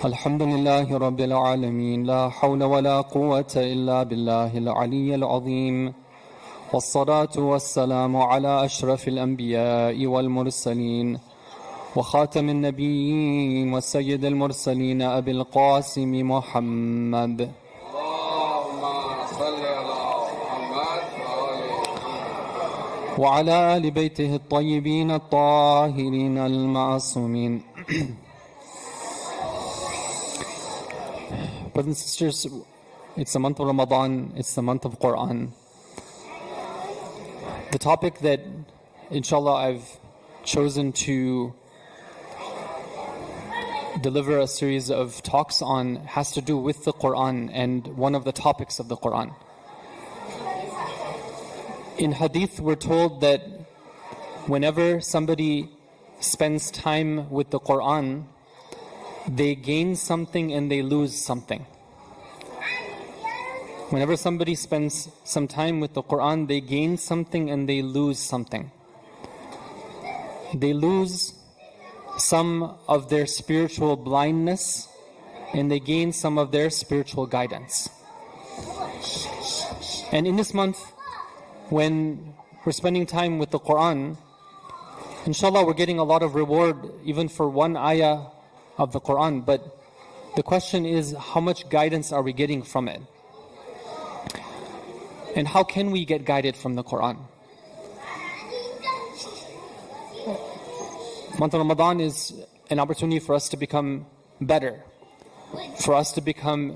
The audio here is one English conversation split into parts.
الحمد لله رب العالمين لا حول ولا قوة إلا بالله العلي العظيم والصلاة والسلام على أشرف الأنبياء والمرسلين وخاتم النبيين والسيد المرسلين أبي القاسم محمد وعلى آل بيته الطيبين الطاهرين المعصومين. Brothers and sisters, it's the month of Ramadan, it's the month of Quran. The topic that, inshallah, I've chosen to deliver a series of talks on has to do with the Quran and one of the topics of the Quran. In hadith, we're told that whenever somebody spends time with the Quran, they gain something and they lose something. Whenever somebody spends some time with the Quran, they gain something and they lose something. They lose some of their spiritual blindness and they gain some of their spiritual guidance. And in this month, when we're spending time with the Quran, inshallah, we're getting a lot of reward even for one ayah of the Quran, but the question is, how much guidance are we getting from it? And how can we get guided from the Quran? Month of Ramadan is an opportunity for us to become better, for us to become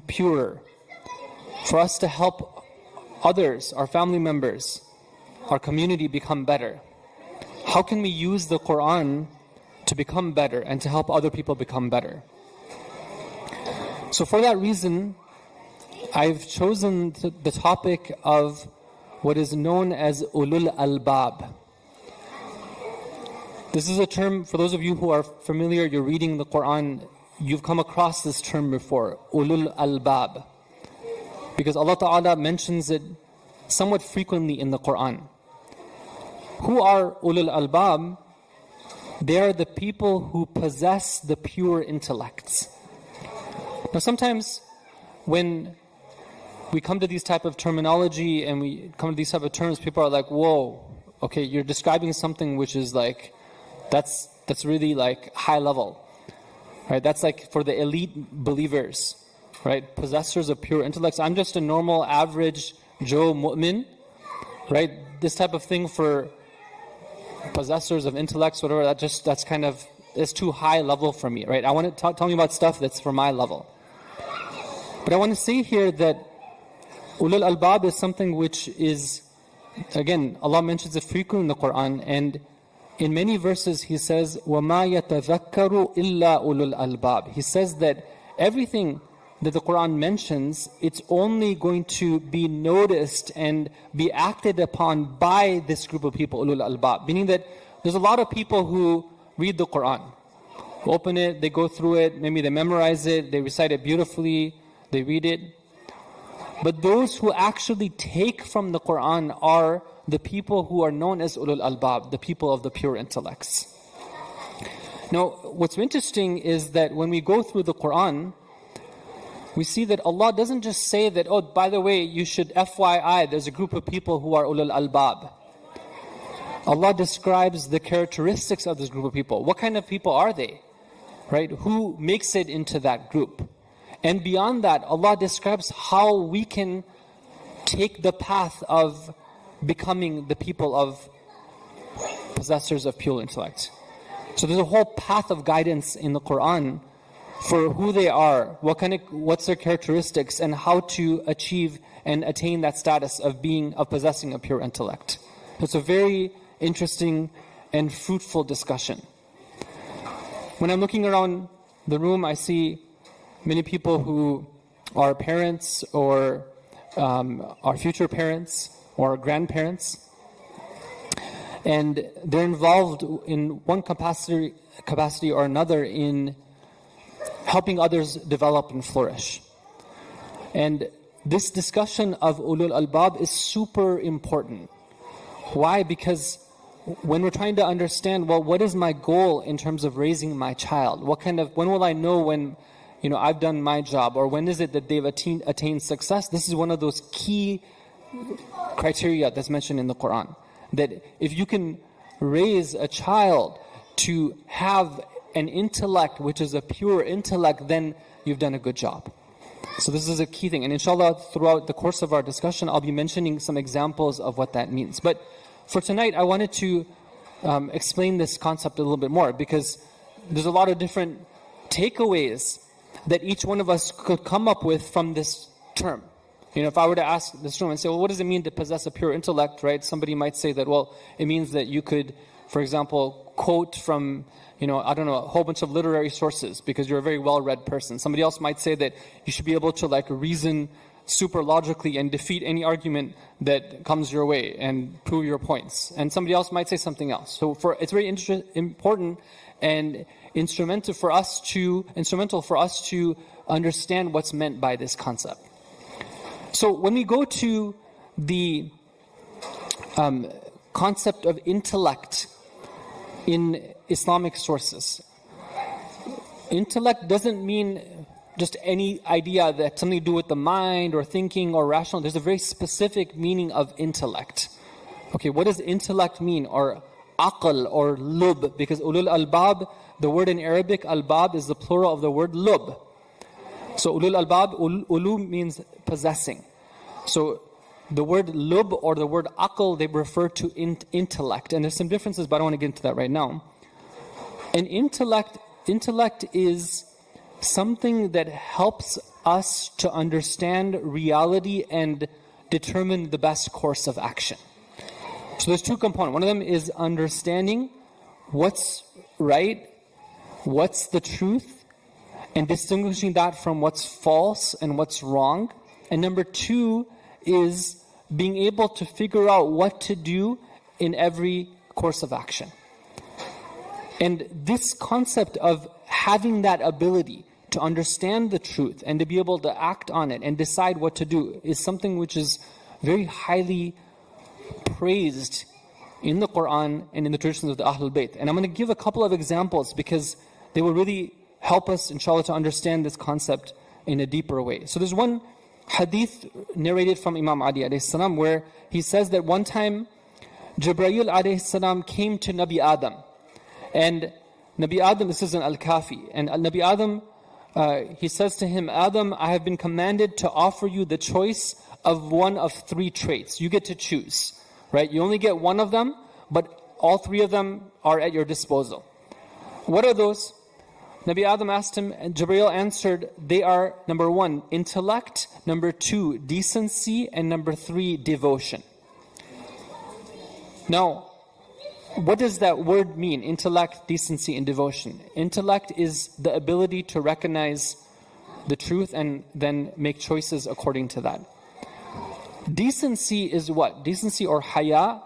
purer, for us to help others, our family members, our community become better. How can we use the Quran to become better and to help other people become better? So for that reason, I've chosen the topic of what is known as Ulul Albaab. This is a term, for those of you who are familiar, you're reading the Quran, you've come across this term before, Ulul Albaab. Because Allah Ta'ala mentions it somewhat frequently in the Quran. Who are Ulul Albaab? They are the people who possess the pure intellects. Now sometimes when we come to these type of terminology and we come to these type of terms, people are like, whoa, okay, you're describing something which is like, that's really like high level. Right? That's like for the elite believers, right? Possessors of pure intellects. I'm just a normal, average Joe mu'min, right? This type of thing for possessors of intellects, whatever, that's kind of, it's too high level for me, right? I want to tell me about stuff that's for my level. But I want to say here that Ulul Albaab is something which is, again, Allah mentions it frequently in the Quran, and in many verses He says, وَمَا يَتَذَكَّرُ إِلَّا أُولُو الْأَلْبَابِ. He says that everything that the Quran mentions, it's only going to be noticed and be acted upon by this group of people, Ulul Albaab. Meaning that there's a lot of people who read the Quran, who open it, they go through it, maybe they memorize it, they recite it beautifully, they read it. But those who actually take from the Quran are the people who are known as Ulul Albaab, the people of the pure intellects. Now, what's interesting is that when we go through the Quran, we see that Allah doesn't just say that, oh, by the way, you should FYI, there's a group of people who are Ulul Albaab. Allah describes the characteristics of this group of people. What kind of people are they? Right? Who makes it into that group? And beyond that, Allah describes how we can take the path of becoming the people of possessors of pure intellect. So there's a whole path of guidance in the Quran for who they are, what's their characteristics, and how to achieve and attain that status of possessing a pure intellect. It's a very interesting and fruitful discussion. When I'm looking around the room, I see many people who are parents or are future parents or grandparents, and they're involved in one capacity or another in helping others develop and flourish. And this discussion of Ulul Albaab is super important. Why? Because when we're trying to understand, well, what is my goal in terms of raising my child? When will I know when, I've done my job, or when is it that they've attained success? This is one of those key criteria that's mentioned in the Quran. That if you can raise a child to have an intellect which is a pure intellect, then you've done a good job. So this is a key thing. And inshallah, throughout the course of our discussion, I'll be mentioning some examples of what that means. But for tonight, I wanted to explain this concept a little bit more, because there's a lot of different takeaways that each one of us could come up with from this term. If I were to ask this room and say, well, what does it mean to possess a pure intellect, right? Somebody might say that, well, it means that you could, for example, quote from, a whole bunch of literary sources because you're a very well-read person. Somebody else might say that you should be able to reason super logically and defeat any argument that comes your way and prove your points. And somebody else might say something else. So it's very important and instrumental for us to understand what's meant by this concept. So when we go to the concept of intellect in Islamic sources, intellect doesn't mean just any idea that something to do with the mind or thinking or rational. There's a very specific meaning of intellect. Okay, what does intellect mean? Or aql or lub? Because ulul albaab, the word in Arabic, albab, is the plural of the word lub. So ulul albaab, ulu means possessing. So the word lub or the word aql, they refer to intellect. And there's some differences, but I don't want to get into that right now. And intellect is something that helps us to understand reality and determine the best course of action. So there's two components. One of them is understanding what's right, what's the truth, and distinguishing that from what's false and what's wrong. And number two is being able to figure out what to do in every course of action. And this concept of having that ability to understand the truth and to be able to act on it and decide what to do is something which is very highly praised in the Quran and in the traditions of the Ahlul Bayt. And I'm going to give a couple of examples because they will really help us, inshallah, to understand this concept in a deeper way. So there's one hadith narrated from Imam Ali alayhi salam where he says that one time Jibreel alayhi salam came to Nabi Adam. And Nabi Adam, this is in Al-Kafi, and Nabi Adam, he says to him, Adam, I have been commanded to offer you the choice of one of three traits. You get to choose, right? You only get one of them, but all three of them are at your disposal. What are those? Nabi Adam asked him, and Jibreel answered, they are, number one, intellect, number two, decency, and number three, devotion. Now, what does that word mean? Intellect, decency, and devotion. Intellect is the ability to recognize the truth and then make choices according to that. Decency is what? Decency or haya,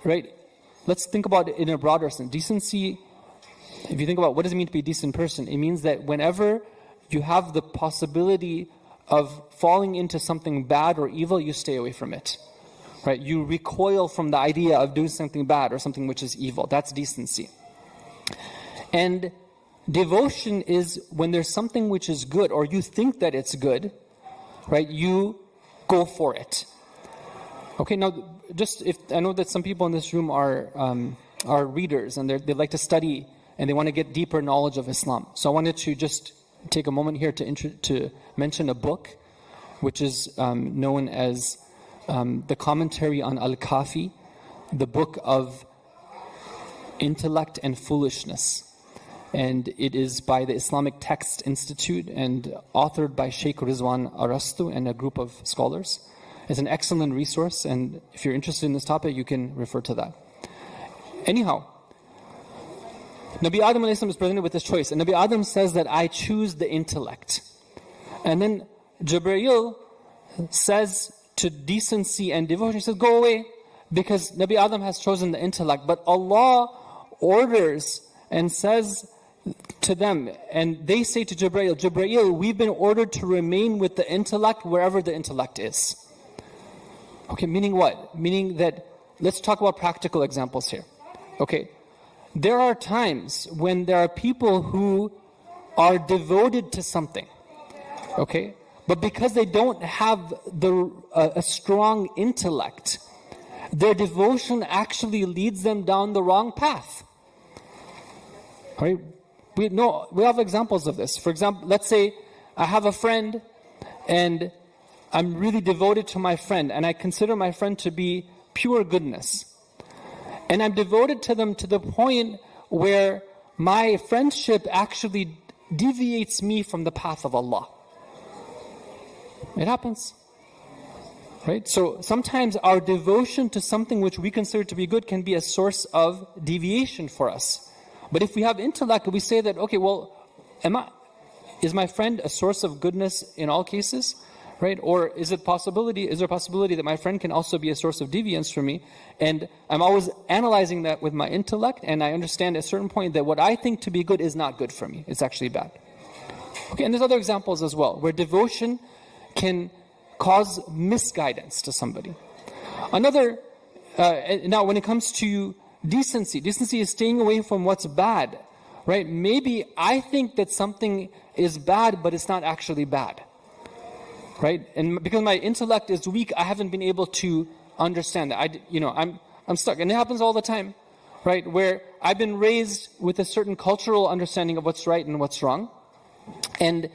right? Let's think about it in a broader sense. Decency, if you think about what does it mean to be a decent person, it means that whenever you have the possibility of falling into something bad or evil, you stay away from it. Right? You recoil from the idea of doing something bad or something which is evil. That's decency. And devotion is when there's something which is good or you think that it's good, right? You go for it. Okay, now I know that some people in this room are readers and they like to study and they want to get deeper knowledge of Islam. So I wanted to just take a moment here to mention a book which is known as the commentary on Al-Kafi, the book of intellect and foolishness. And it is by the Islamic Text Institute and authored by Sheikh Rizwan Arastu and a group of scholars. It's an excellent resource, and if you're interested in this topic, you can refer to that. Anyhow, Nabi Adam is presented with this choice, and Nabi Adam says that I choose the intellect. And then Jibreel says to decency and devotion, he says, go away, because Nabi Adam has chosen the intellect. But Allah orders and says to them, and they say to Jibreel, we've been ordered to remain with the intellect wherever the intellect is. Okay, meaning what? Meaning that, let's talk about practical examples here. Okay, there are times when there are people who are devoted to something, okay, but because they don't have a strong intellect, their devotion actually leads them down the wrong path. Right? We have examples of this. For example, let's say I have a friend and I'm really devoted to my friend and I consider my friend to be pure goodness. And I'm devoted to them to the point where my friendship actually deviates me from the path of Allah. It happens. Right? So sometimes our devotion to something which we consider to be good can be a source of deviation for us. But if we have intellect, we say that, okay, well, is my friend a source of goodness in all cases? Right? Or is there a possibility that my friend can also be a source of deviance for me? And I'm always analyzing that with my intellect, and I understand at a certain point that what I think to be good is not good for me. It's actually bad. Okay, and there's other examples as well, where devotion can cause misguidance to somebody. Now when it comes to decency is staying away from what's bad, right? Maybe I think that something is bad, but it's not actually bad. Right? And because my intellect is weak, I haven't been able to understand that. I'm stuck. And it happens all the time, right? Where I've been raised with a certain cultural understanding of what's right and what's wrong. And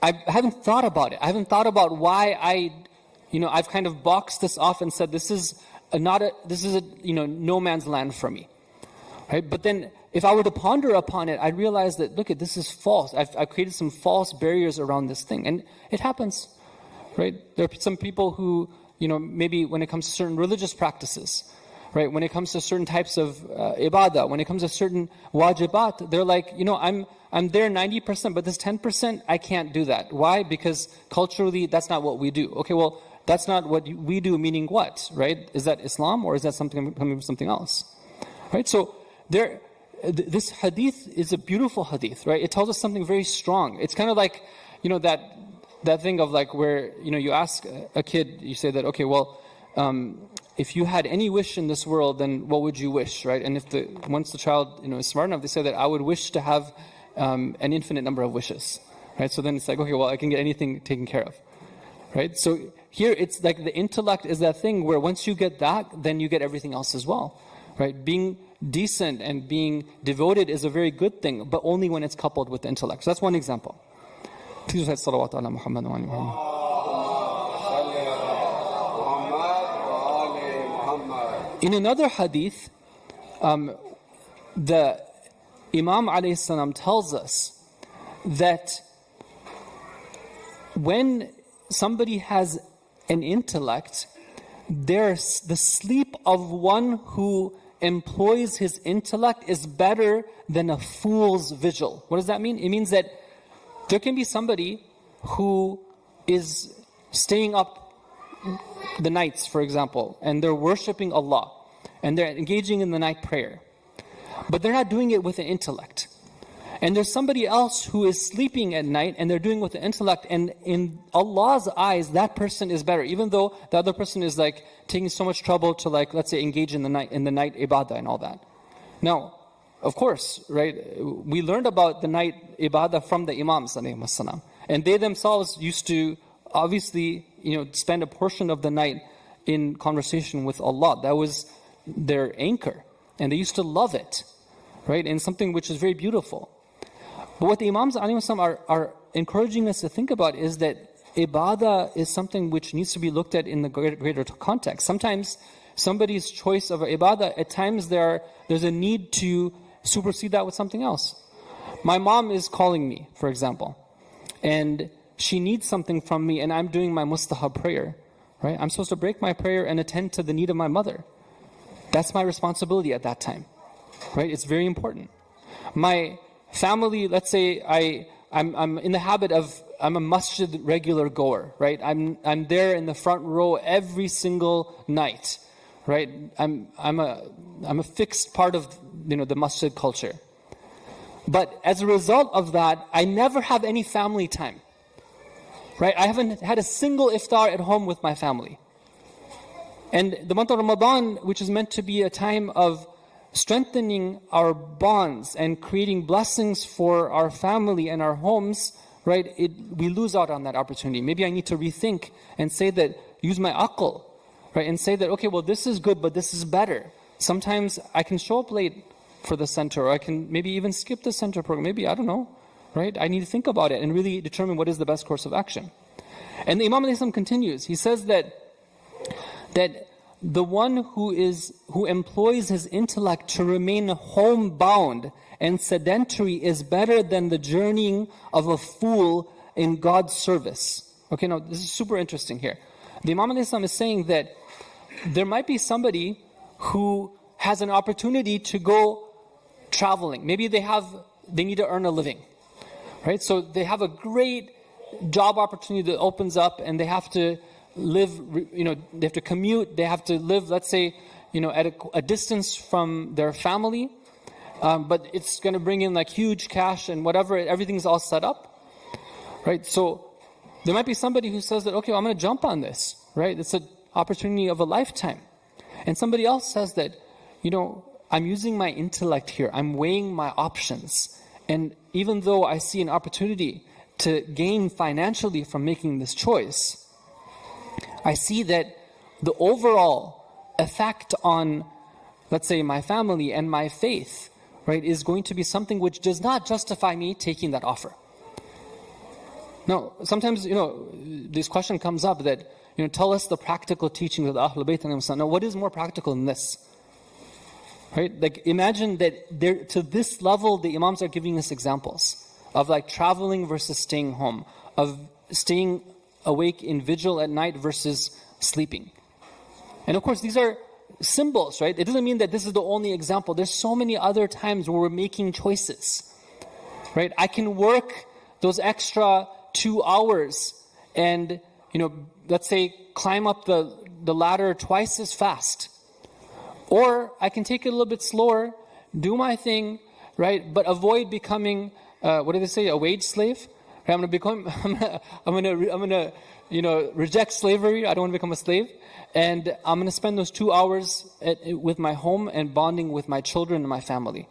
I haven't thought about it. I haven't thought about why I've kind of boxed this off and said this is a no man's land for me. Right? But then if I were to ponder upon it, I'd realize that, look, this is false. I've created some false barriers around this thing. And it happens. Right? There are some people who, maybe when it comes to certain religious practices, right? When it comes to certain types of ibadah, when it comes to certain wajibat, they're like, I'm there 90%, but this 10%, I can't do that. Why? Because culturally, that's not what we do. Okay, well, that's not what we do, meaning what, right? Is that Islam or is that coming from something else? Right? So this hadith is a beautiful hadith, right? It tells us something very strong. It's kind of like, that thing of like where, you ask a kid, you say that, okay, well, if you had any wish in this world, then what would you wish, right? And once the child, is smart enough, they say that I would wish to have an infinite number of wishes, right? So then it's like, okay, well, I can get anything taken care of, right? So here it's like the intellect is that thing where once you get that, then you get everything else as well, right? Being decent and being devoted is a very good thing, but only when it's coupled with the intellect. So that's one example. Please recite salawat ala Muhammad wa ali Muhammad. In another hadith, the Imam alayhi salam tells us that when somebody has an intellect, the sleep of one who employs his intellect is better than a fool's vigil. What does that mean? It means that there can be somebody who is staying up the nights, for example, and they're worshiping Allah, and they're engaging in the night prayer, but they're not doing it with an intellect. And there's somebody else who is sleeping at night, and they're doing it with the intellect, and in Allah's eyes, that person is better, even though the other person is like taking so much trouble to, like, let's say, engage in the night ibadah and all that. Now, of course, right, we learned about the night ibadah from the Imams, and they themselves used to obviously, spend a portion of the night in conversation with Allah. That was their anchor, and they used to love it, right, and something which is very beautiful. But what the Imams are encouraging us to think about is that ibadah is something which needs to be looked at in the greater context. Sometimes somebody's choice of ibadah, at times there's a need to supersede that with something else. My mom is calling me, for example, and she needs something from me, and I'm doing my mustahab prayer, right? I'm supposed to break my prayer and attend to the need of my mother. That's my responsibility at that time, right? It's very important. My family, let's say I'm in the habit of, I'm a masjid regular goer, right? I'm there in the front row every single night, right? I'm a fixed part of the masjid culture. But as a result of that, I never have any family time, right? I haven't had a single iftar at home with my family. And the month of Ramadan, which is meant to be a time of strengthening our bonds and creating blessings for our family and our homes, right, we lose out on that opportunity. Maybe I need to rethink and say that, use my aql, right, and say that, okay, well, this is good, but this is better. Sometimes I can show up late for the center, or I can maybe even skip the center program. Maybe, I don't know, right? I need to think about it and really determine what is the best course of action. And the Imam ﷺ continues. He says that the one who employs his intellect to remain homebound and sedentary is better than the journeying of a fool in God's service. Okay, now this is super interesting here. The Imam ﷺ is saying that there might be somebody who has an opportunity to go traveling. Maybe they need to earn a living, right? So they have a great job opportunity that opens up, and they have to live, they have to commute, they have to live, let's say, at a distance from their family, but it's going to bring in like huge cash and whatever, everything's all set up, right? So there might be somebody who says that, okay, well, I'm going to jump on this, right? It's an opportunity of a lifetime. And somebody else says that, I'm using my intellect here, I'm weighing my options, and even though I see an opportunity to gain financially from making this choice, I see that the overall effect on, let's say, my family and my faith, right, is going to be something which does not justify me taking that offer. Now, sometimes, this question comes up that, tell us the practical teachings of the Ahlul Bayt. Now, what is more practical than this? Right? Like, imagine that to this level, the Imams are giving us examples of like traveling versus staying home, of staying awake in vigil at night versus sleeping. And of course, these are symbols, right? It doesn't mean that this is the only example. There's so many other times where we're making choices, right? I can work those extra 2 hours and, let's say, climb up the ladder twice as fast. Or I can take it a little bit slower, do my thing, right? But avoid becoming, what do they say, a wage slave? Right? I'm gonna reject slavery. I don't want to become a slave, and I'm gonna spend those 2 hours with my home and bonding with my children and my family.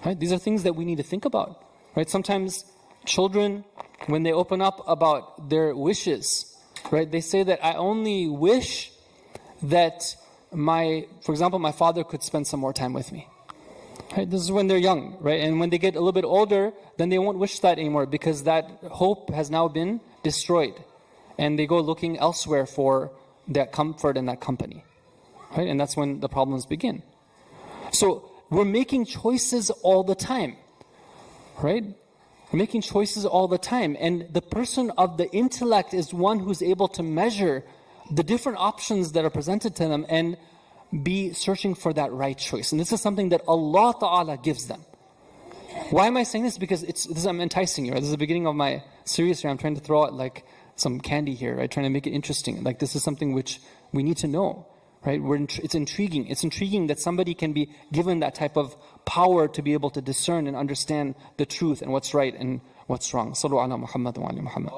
Right? These are things that we need to think about. Right? Sometimes children, when they open up about their wishes, right? They say that I only wish that for example, my father could spend some more time with me. Right? This is when they're young, right? And when they get a little bit older, then they won't wish that anymore because that hope has now been destroyed. And they go looking elsewhere for that comfort and that company. Right? And that's when the problems begin. So we're making choices all the time. Right? We're making choices all the time. And the person of the intellect is one who's able to measure the different options that are presented to them and be searching for that right choice. And this is something that Allah Ta'ala gives them. Why am I saying this? Because I'm enticing you, right? This is the beginning of my series here. I'm trying to throw out like some candy here, right? Trying to make it interesting. Like this is something which we need to know, right? It's intriguing. It's intriguing that somebody can be given that type of power to be able to discern and understand the truth and what's right and what's wrong. Sallu ala Muhammad wa ali Muhammad.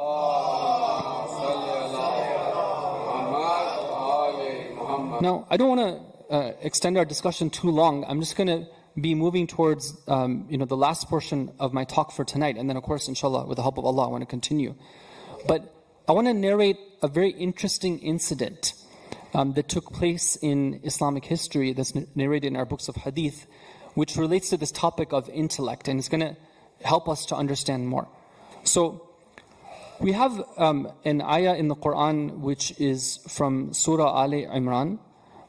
Now, I don't want to extend our discussion too long. I'm just going to be moving towards the last portion of my talk for tonight. And then, of course, inshallah, with the help of Allah, I want to continue. But I want to narrate a very interesting incident that took place in Islamic history that's narrated in our books of hadith, which relates to this topic of intellect. And it's going to help us to understand more. So, we have an ayah in the Quran which is from Surah Ali Imran,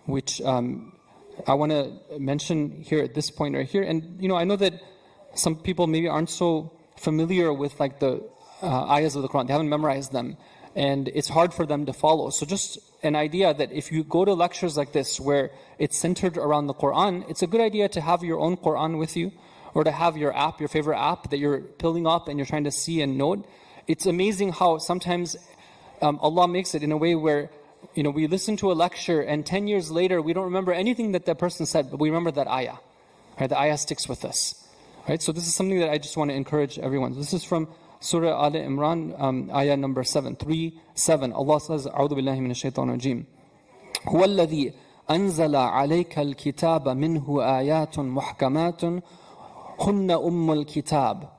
which I want to mention here at this point right here. And I know that some people maybe aren't so familiar with like the ayahs of the Quran. They haven't memorized them, and it's hard for them to follow. So just an idea that if you go to lectures like this where it's centered around the Quran, it's a good idea to have your own Quran with you, or to have your app, your favorite app that you're pulling up and you're trying to see and note. It's amazing how sometimes Allah makes it in a way where, we listen to a lecture and 10 years later we don't remember anything that person said, but we remember that ayah. Right? The ayah sticks with us. Right? So this is something that I just want to encourage everyone. This is from Surah Al Imran, ayah number 7. Allah says, A'udhu billahi minash shaitanir rajeem. هُوَ الَّذِي أنزل عليك الكتاب منه آيات محكمات هن الكتاب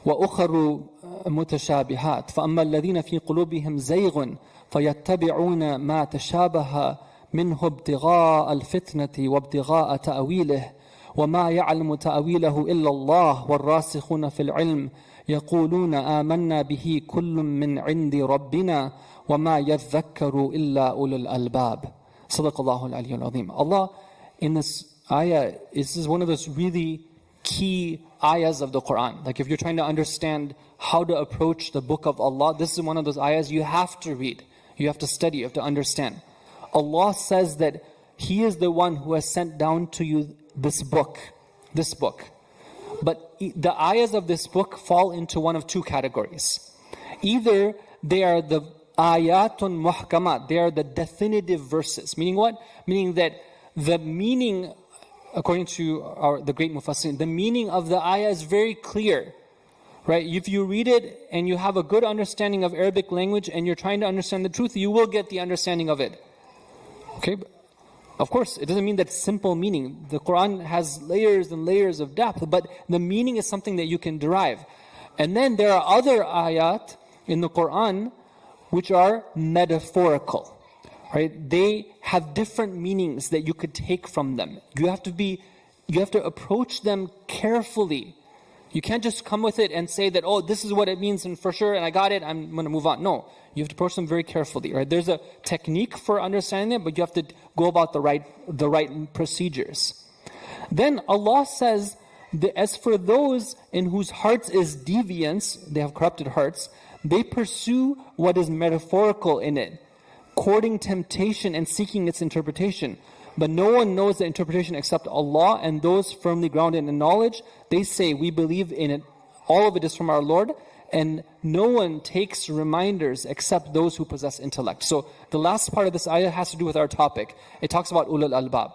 وأخر متشابهات فأما الذين في قلوبهم زيغ فيتبعون ما تشابه منه ابتغاء الفتنة وابتغاء تأويله وما يعلم تأويله إلا الله والراسخون في العلم يقولون آمنا به كل من عند ربنا وما يذكر إلا أولو الألباب. صدق الله العلي العظيم. Allah in this ayah, this is one of those really key ayahs of the Quran. Like if you're trying to understand how to approach the book of Allah, this is one of those ayahs you have to read. You have to study, you have to understand. Allah says that He is the one who has sent down to you this book. But the ayahs of this book fall into one of two categories. Either they are the ayatun muhkamat, they are the definitive verses. Meaning what? Meaning that the meaning, according to the great Mufassirin, the meaning of the ayah is very clear. Right? If you read it and you have a good understanding of Arabic language and you're trying to understand the truth, you will get the understanding of it. Okay? Of course, it doesn't mean that simple meaning. The Quran has layers and layers of depth, but the meaning is something that you can derive. And then there are other ayat in the Quran which are metaphorical. Right? They have different meanings that you could take from them. You have to approach them carefully. You can't just come with it and say that, oh, this is what it means and for sure, and I got it, I'm going to move on. No, you have to approach them very carefully. Right? There's a technique for understanding it, but you have to go about the right procedures. Then Allah says, as for those in whose hearts is deviance, they have corrupted hearts, they pursue what is metaphorical in it, courting temptation and seeking its interpretation. But no one knows the interpretation except Allah, and those firmly grounded in knowledge, they say, we believe in it, all of it is from our Lord, and no one takes reminders except those who possess intellect. So the last part of this ayah has to do with our topic. It talks about Ulul Albaab.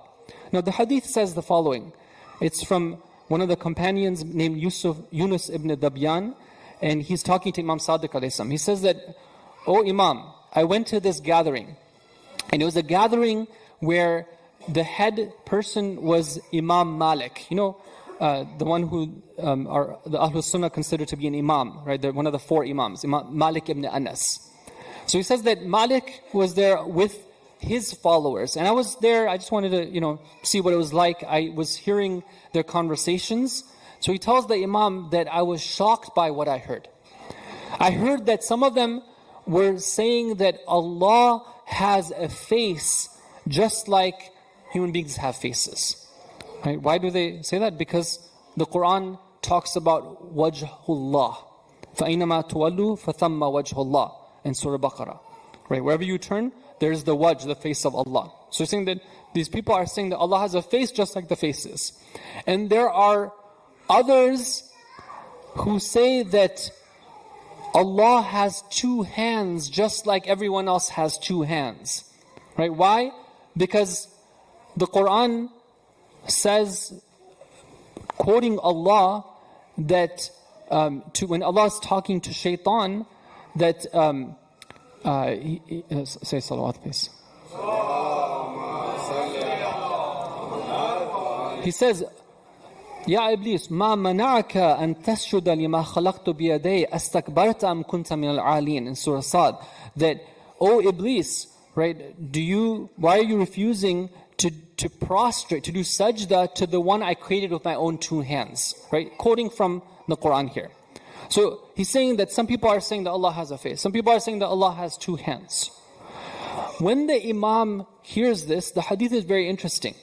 Now the hadith says the following. It's from one of the companions named Yunus ibn Dabyan, and he's talking to Imam Sadiq alayhi salam. He says that, "O Imam, I went to this gathering, and it was a gathering where the head person was Imam Malik. You know, the one who are the Ahlul Sunnah consider to be an Imam, right? They're one of the four Imams, Imam Malik ibn Anas. So he says that Malik was there with his followers. And I was there, I just wanted to, see what it was like. I was hearing their conversations. So he tells the Imam that I was shocked by what I heard. I heard that some of them were saying that Allah has a face just like human beings have faces. Right? Why do they say that? Because the Quran talks about wajhullah. فَأَيْنَمَا تُوَلُّوا فَثَمَّ وَجْهُ اللَّهِ in Surah Baqarah. Right? Wherever you turn, there's the wajh, the face of Allah. So you're saying that these people are saying that Allah has a face just like the faces. And there are others who say that Allah has two hands just like everyone else has two hands. Right? Why? Because the Quran says, quoting Allah, that when Allah is talking to Shaitan, that say salawat please. He says, Ya Iblis, ma mana'aka an tasjuda lima khalaqtu biyaday astakbarta am kunta min al-'alin in Surah Sad, that, O Iblis, right, why are you refusing to prostrate, to do sajda to the one I created with my own two hands? Right? Quoting from the Quran here. So he's saying that some people are saying that Allah has a face. Some people are saying that Allah has two hands. When the Imam hears this, the hadith is very interesting.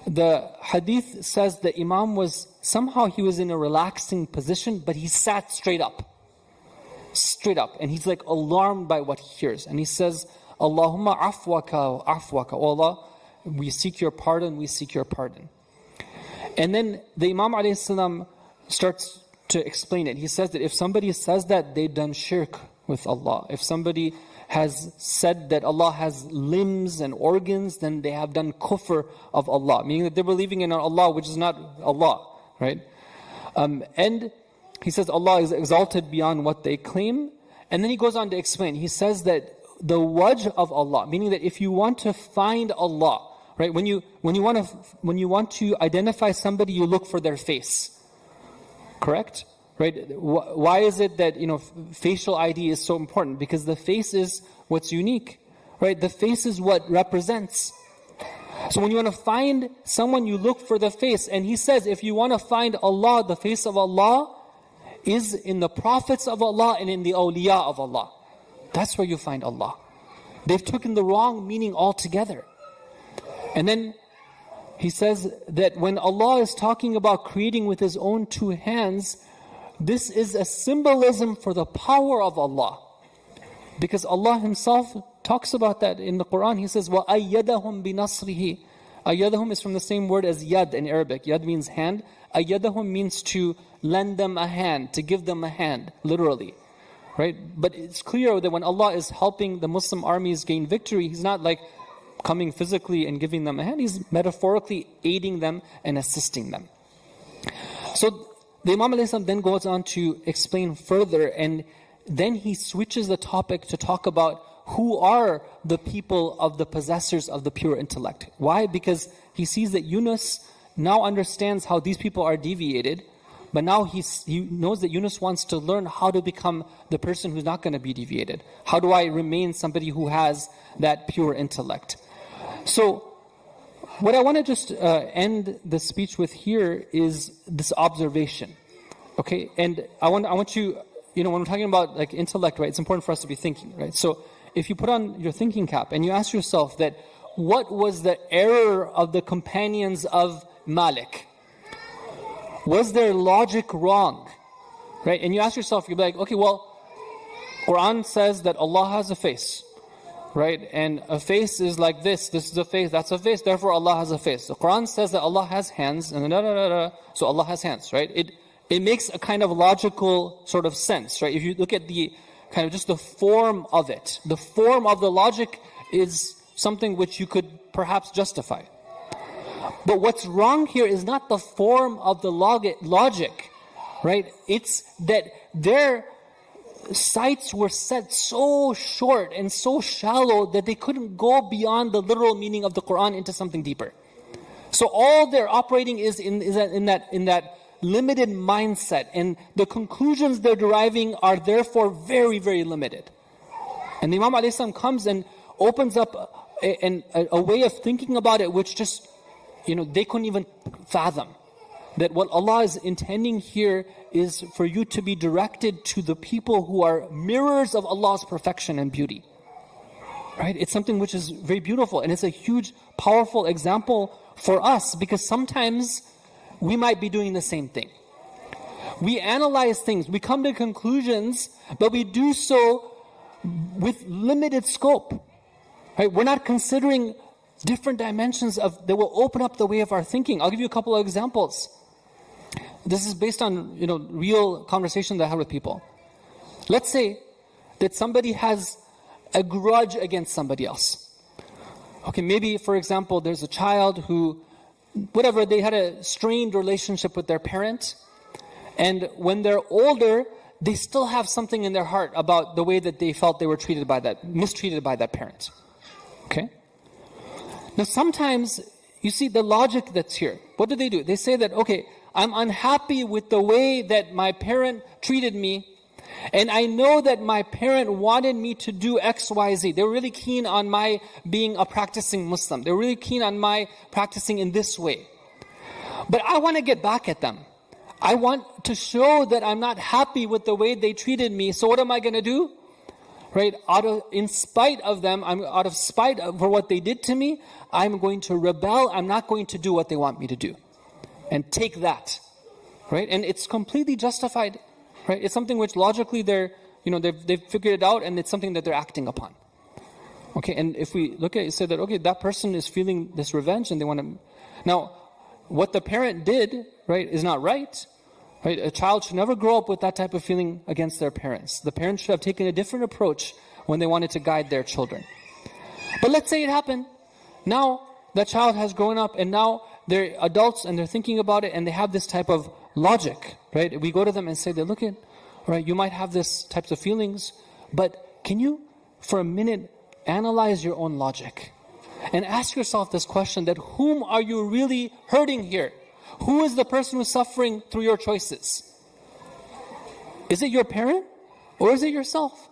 The hadith says the Imam he was in a relaxing position, but he sat straight up. And he's like alarmed by what he hears. And he says, Allahumma afwaka, afwaka. Oh Allah, we seek your pardon, we seek your pardon. And then the Imam alayhi salam starts to explain it. He says that if somebody says that, they've done shirk with Allah. If somebody has said that Allah has limbs and organs, then they have done kufr of Allah, meaning that they're believing in an Allah which is not Allah, right? And he says Allah is exalted beyond what they claim. And then he goes on to explain. He says that the wajh of Allah, meaning that if you want to find Allah, right? When you want to identify somebody, you look for their face. Correct? Right? Why is it that facial ID is so important? Because the face is what's unique, right? The face is what represents. So when you want to find someone, you look for the face. And he says, if you want to find Allah, the face of Allah is in the prophets of Allah and in the awliya of Allah. That's where you find Allah. They've taken the wrong meaning altogether. And then he says that when Allah is talking about creating with His own two hands, this is a symbolism for the power of Allah. Because Allah Himself talks about that in the Quran. He says, وَأَيَّدَهُمْ بِنَصْرِهِ. Ayyadahum is from the same word as yad in Arabic. Yad means hand. Ayyadahum means to lend them a hand, to give them a hand, literally. Right? But it's clear that when Allah is helping the Muslim armies gain victory, He's not like coming physically and giving them a hand. He's metaphorically aiding them and assisting them. So the Imam ﷺ then goes on to explain further, and then he switches the topic to talk about who are the people of the possessors of the pure intellect. Why? Because he sees that Yunus now understands how these people are deviated, but now he knows that Yunus wants to learn how to become the person who's not going to be deviated. How do I remain somebody who has that pure intellect? So what I want to just end the speech with here is this observation. Okay, and I want you, when we're talking about like intellect, right, it's important for us to be thinking, right? So if you put on your thinking cap and you ask yourself that, what was the error of the companions of Malik? Was their logic wrong? Right? And you ask yourself, you'll be like, okay, well, Quran says that Allah has a face. Right? And a face is like this is a face, that's a face, therefore Allah has a face. The Quran says that Allah has hands, and so Allah has hands, right? It makes a kind of logical sort of sense, right? If you look at the kind of just the form of it, the form of the logic is something which you could perhaps justify. But what's wrong here is not the form of the logic, right? It's that their sights were set so short and so shallow that they couldn't go beyond the literal meaning of the Quran into something deeper. So all they're operating is in that limited mindset, and the conclusions they're deriving are therefore very, very limited. And the Imam ﷺ comes and opens up a way of thinking about it which just, they couldn't even fathom. That what Allah is intending here is for you to be directed to the people who are mirrors of Allah's perfection and beauty. Right? It's something which is very beautiful, and it's a huge, powerful example for us, because sometimes we might be doing the same thing. We analyze things, we come to conclusions, but we do so with limited scope. Right? We're not considering different dimensions that will open up the way of our thinking. I'll give you a couple of examples. This is based on real conversation that I had with people. Let's say that somebody has a grudge against somebody else. Okay, maybe for example, there's a child who, they had a strained relationship with their parent, and when they're older, they still have something in their heart about the way that they felt they were mistreated by that parent. Okay? Now sometimes, you see the logic that's here. What do? They say that, okay, I'm unhappy with the way that my parent treated me, and I know that my parent wanted me to do X, Y, Z. They're really keen on my being a practicing Muslim. They're really keen on my practicing in this way. But I want to get back at them. I want to show that I'm not happy with the way they treated me. So what am I going to do? Right? In spite of them, out of spite for what they did to me, I'm going to rebel. I'm not going to do what they want me to do. And take that. Right? And it's completely justified. Right? It's something which logically they've figured it out, and it's something that they're acting upon. Okay, and if we look at it, say that, okay, that person is feeling this revenge and they want to... Now, what the parent did, right, is not right. Right? A child should never grow up with that type of feeling against their parents. The parents should have taken a different approach when they wanted to guide their children. But let's say it happened. Now, that child has grown up, and now they're adults and they're thinking about it, and they have this type of logic, right? We go to them and say that, look at, right, you might have this types of feelings, but can you for a minute, analyze your own logic. And ask yourself this question, that whom are you really hurting here? Who is the person who's suffering through your choices? Is it your parent or is it yourself?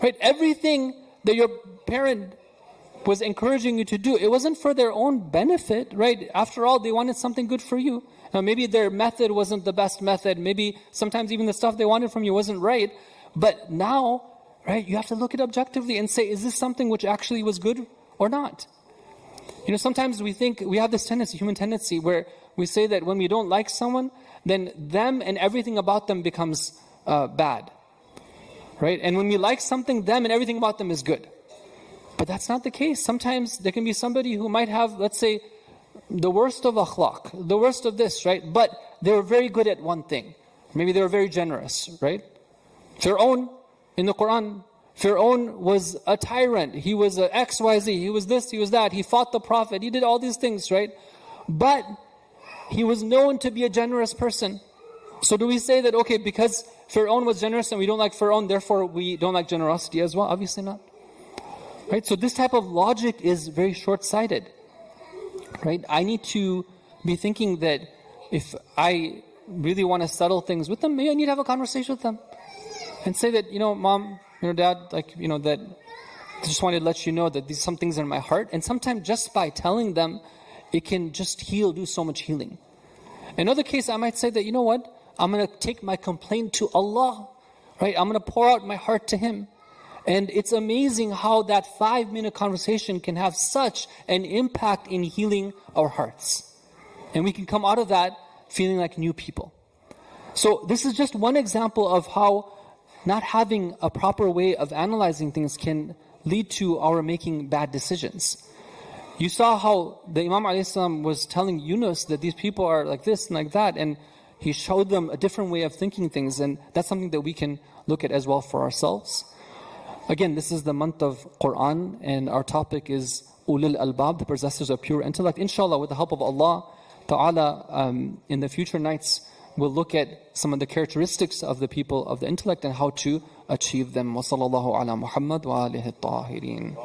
Right? Everything that your parent was encouraging you to do, it wasn't for their own benefit, right? After all, they wanted something good for you. Now, maybe their method wasn't the best method. Maybe sometimes even the stuff they wanted from you wasn't right. But now, right, you have to look at it objectively and say, is this something which actually was good or not? You know, sometimes we think, we have this tendency, human tendency, where we say that when we don't like someone, then them and everything about them becomes bad. Right? And when we like something, them and everything about them is good. But that's not the case. Sometimes there can be somebody who might have, let's say, the worst of akhlaq, the worst of this, right? But they were very good at one thing. Maybe they were very generous, right? Fir'aun, in the Quran, Fir'aun was a tyrant. He was a XYZ. He was this, he was that. He fought the Prophet. He did all these things, right? But he was known to be a generous person. So do we say that, okay, because Fir'aun was generous and we don't like Fir'aun, therefore we don't like generosity as well? Obviously not. Right? So this type of logic is very short-sighted. Right? I need to be thinking that if I really want to settle things with them, maybe I need to have a conversation with them. And say that, Mom, Dad, that I just wanted to let you know that these some things are in my heart. And sometimes just by telling them, it can just do so much healing. In another case, I might say that, you know what? I'm going to take my complaint to Allah. Right? I'm going to pour out my heart to Him. And it's amazing how that 5-minute conversation can have such an impact in healing our hearts. And we can come out of that feeling like new people. So this is just one example of how not having a proper way of analyzing things can lead to our making bad decisions. You saw how the Imam a.s. was telling Yunus that these people are like this and like that, and he showed them a different way of thinking things, and that's something that we can look at as well for ourselves. Again, this is the month of Quran, and our topic is Ulul Albaab, the possessors of pure intellect. Inshallah, with the help of Allah Ta'ala, in the future nights, we'll look at some of the characteristics of the people of the intellect and how to achieve them. Wa sallallahu ala Muhammad wa alihi at-tahirin.